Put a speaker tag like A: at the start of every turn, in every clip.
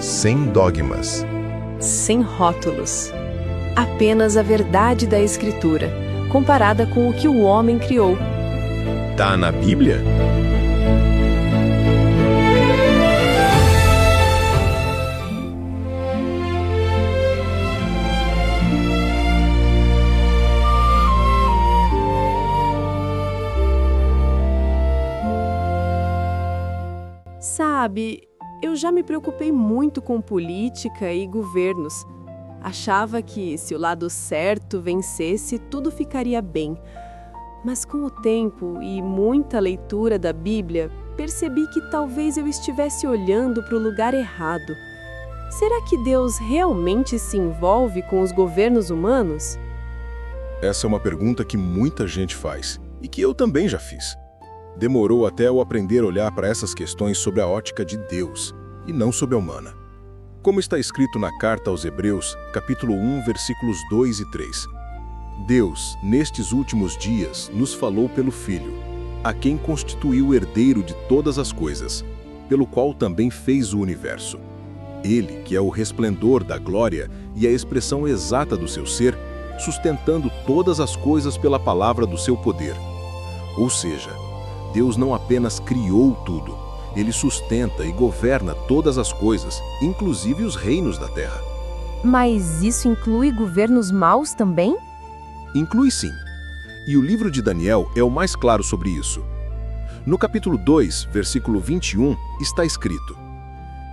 A: sem dogmas.
B: Sem rótulos. Apenas a verdade da Escritura, comparada com o que o homem criou.
A: Tá na Bíblia?
B: Sabe, eu já me preocupei muito com política e governos. Achava que, se o lado certo vencesse, tudo ficaria bem. Mas com o tempo e muita leitura da Bíblia, percebi que talvez eu estivesse olhando para o lugar errado. Será que Deus realmente se envolve com os governos humanos?
A: Essa é uma pergunta que muita gente faz, e que eu também já fiz. Demorou até eu aprender a olhar para essas questões sob a ótica de Deus, e não sob a humana. Como está escrito na carta aos Hebreus, capítulo 1, versículos 2 e 3. Deus, nestes últimos dias, nos falou pelo Filho, a quem constituiu o herdeiro de todas as coisas, pelo qual também fez o universo. Ele, que é o resplendor da glória e a expressão exata do seu ser, sustentando todas as coisas pela palavra do seu poder. Ou seja, Deus não apenas criou tudo, Ele sustenta e governa todas as coisas, inclusive os reinos da terra.
C: Mas isso inclui governos maus também?
A: Inclui sim. E o livro de Daniel é o mais claro sobre isso. No capítulo 2, versículo 21, está escrito: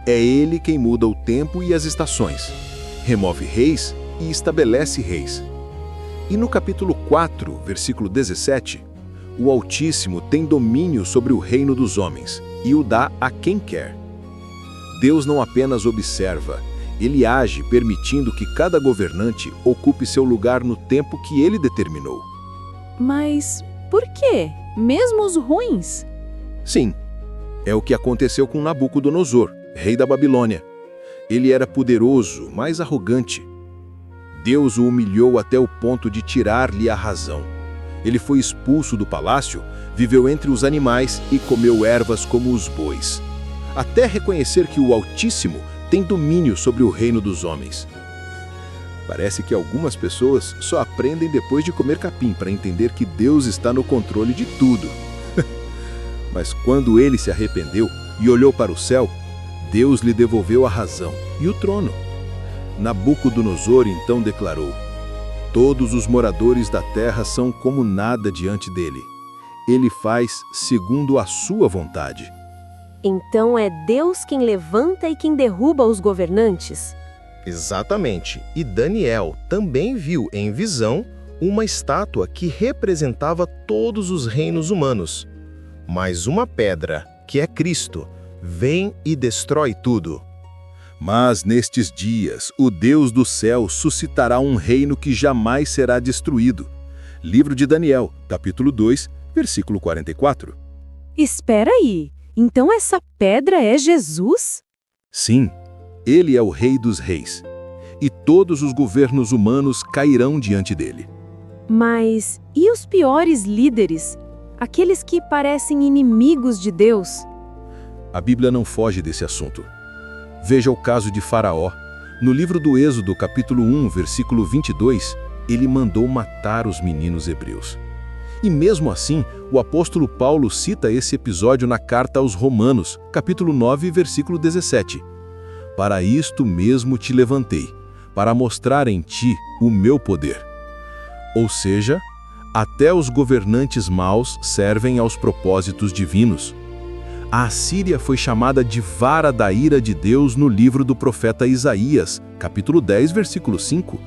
A: É Ele quem muda o tempo e as estações, remove reis e estabelece reis. E no capítulo 4, versículo 17, o Altíssimo tem domínio sobre o reino dos homens e o dá a quem quer. Deus não apenas observa, Ele age permitindo que cada governante ocupe seu lugar no tempo que Ele determinou.
B: Mas por quê? Mesmo os ruins?
A: Sim, é o que aconteceu com Nabucodonosor, rei da Babilônia. Ele era poderoso, mas arrogante. Deus o humilhou até o ponto de tirar-lhe a razão. Ele foi expulso do palácio, viveu entre os animais e comeu ervas como os bois, até reconhecer que o Altíssimo tem domínio sobre o reino dos homens. Parece que algumas pessoas só aprendem depois de comer capim para entender que Deus está no controle de tudo. Mas quando ele se arrependeu e olhou para o céu, Deus lhe devolveu a razão e o trono. Nabucodonosor então declarou: Todos os moradores da terra são como nada diante dele. Ele faz segundo a sua vontade.
C: Então é Deus quem levanta e quem derruba os governantes?
D: Exatamente. E Daniel também viu em visão uma estátua que representava todos os reinos humanos. Mas uma pedra, que é Cristo, vem e destrói tudo.
A: Mas nestes dias, o Deus do céu suscitará um reino que jamais será destruído. Livro de Daniel, capítulo 2, versículo 44.
B: Espera aí, então essa pedra é Jesus?
A: Sim, ele é o Rei dos Reis, e todos os governos humanos cairão diante dele.
B: Mas e os piores líderes? Aqueles que parecem inimigos de Deus?
A: A Bíblia não foge desse assunto. Veja o caso de Faraó. No livro do Êxodo, capítulo 1, versículo 22, ele mandou matar os meninos hebreus. E mesmo assim, o apóstolo Paulo cita esse episódio na carta aos Romanos, capítulo 9, versículo 17. Para isto mesmo te levantei, para mostrar em ti o meu poder. Ou seja, até os governantes maus servem aos propósitos divinos. A Assíria foi chamada de vara da ira de Deus no livro do profeta Isaías, capítulo 10, versículo 5.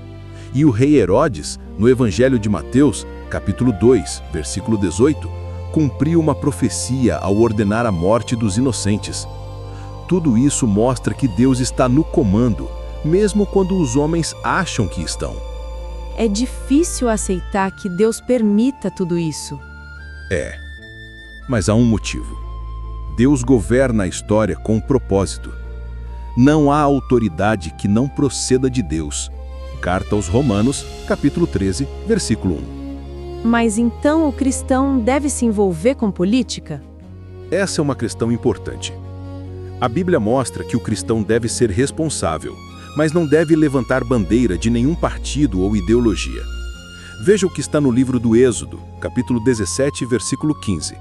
A: E o rei Herodes, no Evangelho de Mateus, capítulo 2, versículo 18, cumpriu uma profecia ao ordenar a morte dos inocentes. Tudo isso mostra que Deus está no comando, mesmo quando os homens acham que estão.
B: É difícil aceitar que Deus permita tudo isso.
A: É, mas há um motivo. Deus governa a história com um propósito. Não há autoridade que não proceda de Deus. Carta aos Romanos, capítulo 13, versículo 1.
B: Mas então o cristão deve se envolver com política?
A: Essa é uma questão importante. A Bíblia mostra que o cristão deve ser responsável, mas não deve levantar bandeira de nenhum partido ou ideologia. Veja o que está no livro do Êxodo, capítulo 17, versículo 15.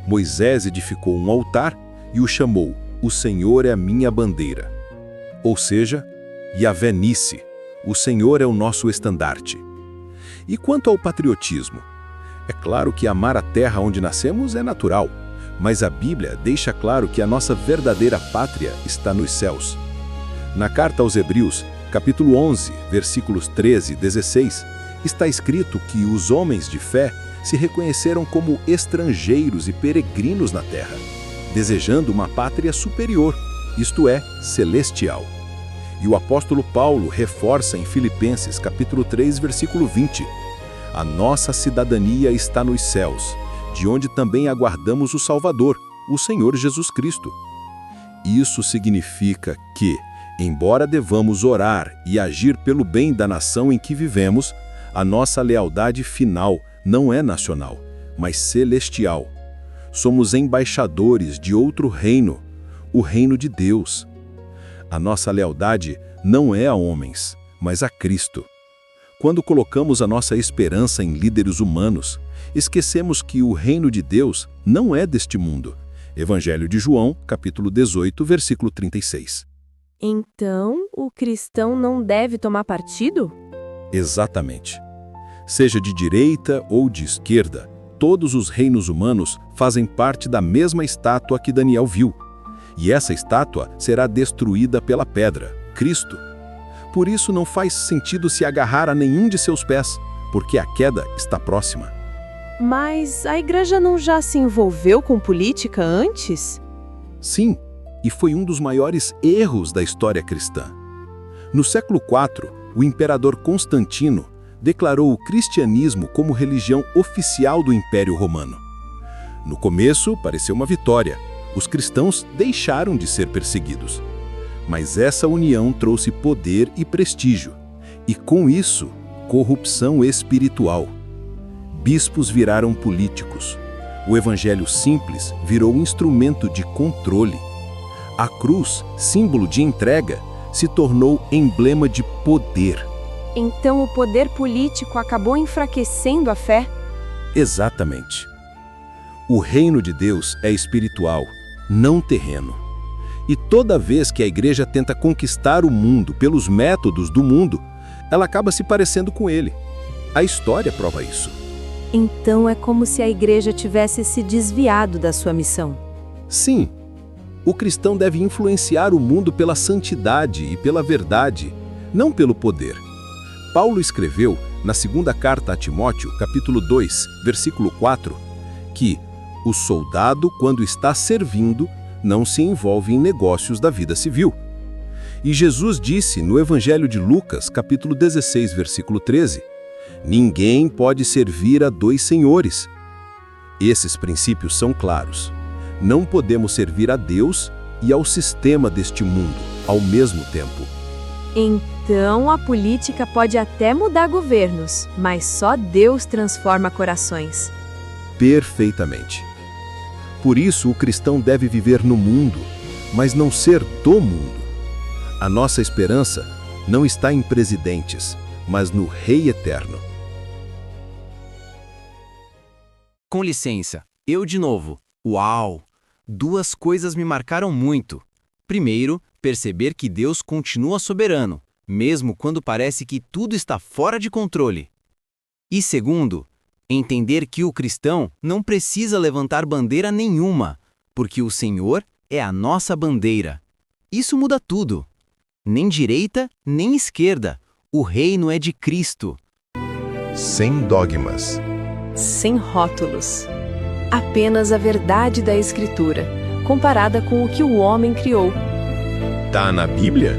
A: Moisés edificou um altar e o chamou: "O Senhor é a minha bandeira." Ou seja, Yahvé Nissi, o Senhor é o nosso estandarte. E quanto ao patriotismo? É claro que amar a terra onde nascemos é natural, mas a Bíblia deixa claro que a nossa verdadeira pátria está nos céus. Na carta aos Hebreus, capítulo 11, versículos 13 e 16, está escrito que os homens de fé se reconheceram como estrangeiros e peregrinos na terra, desejando uma pátria superior, isto é, celestial. E o apóstolo Paulo reforça em Filipenses, capítulo 3, versículo 20, "A nossa cidadania está nos céus, de onde também aguardamos o Salvador, o Senhor Jesus Cristo." Isso significa que, embora devamos orar e agir pelo bem da nação em que vivemos, a nossa lealdade final não é nacional, mas celestial. Somos embaixadores de outro reino, o reino de Deus. A nossa lealdade não é a homens, mas a Cristo. Quando colocamos a nossa esperança em líderes humanos, esquecemos que o reino de Deus não é deste mundo. Evangelho de João, capítulo 18, versículo 36.
C: Então, o cristão não deve tomar partido?
A: Exatamente. Seja de direita ou de esquerda, todos os reinos humanos fazem parte da mesma estátua que Daniel viu. E essa estátua será destruída pela pedra, Cristo. Por isso não faz sentido se agarrar a nenhum de seus pés, porque a queda está próxima.
B: Mas a igreja não já se envolveu com política antes?
A: Sim, e foi um dos maiores erros da história cristã. No século IV, o imperador Constantino declarou o cristianismo como religião oficial do Império Romano. No começo, pareceu uma vitória. Os cristãos deixaram de ser perseguidos. Mas essa união trouxe poder e prestígio, e com isso, corrupção espiritual. Bispos viraram políticos. O evangelho simples virou instrumento de controle. A cruz, símbolo de entrega, se tornou emblema de poder.
C: Então o poder político acabou enfraquecendo a fé?
A: Exatamente. O reino de Deus é espiritual, não terreno. E toda vez que a igreja tenta conquistar o mundo pelos métodos do mundo, ela acaba se parecendo com ele. A história prova isso.
C: Então é como se a igreja tivesse se desviado da sua missão.
A: Sim, o cristão deve influenciar o mundo pela santidade e pela verdade, não pelo poder. Paulo escreveu, na segunda carta a Timóteo, capítulo 2, versículo 4, que o soldado, quando está servindo, não se envolve em negócios da vida civil. E Jesus disse no Evangelho de Lucas, capítulo 16, versículo 13, "Ninguém pode servir a dois senhores." Esses princípios são claros. Não podemos servir a Deus e ao sistema deste mundo ao mesmo tempo.
C: Então a política pode até mudar governos, mas só Deus transforma corações.
A: Perfeitamente. Por isso, o cristão deve viver no mundo, mas não ser do mundo. A nossa esperança não está em presidentes, mas no Rei Eterno.
E: Com licença, eu de novo. Uau! Duas coisas me marcaram muito. Primeiro, perceber que Deus continua soberano, mesmo quando parece que tudo está fora de controle. E segundo, entender que o cristão não precisa levantar bandeira nenhuma, porque o Senhor é a nossa bandeira. Isso muda tudo. Nem direita, nem esquerda. O reino é de Cristo.
D: Sem dogmas.
B: Sem rótulos. Apenas a verdade da Escritura, comparada com o que o homem criou.
D: Tá na Bíblia?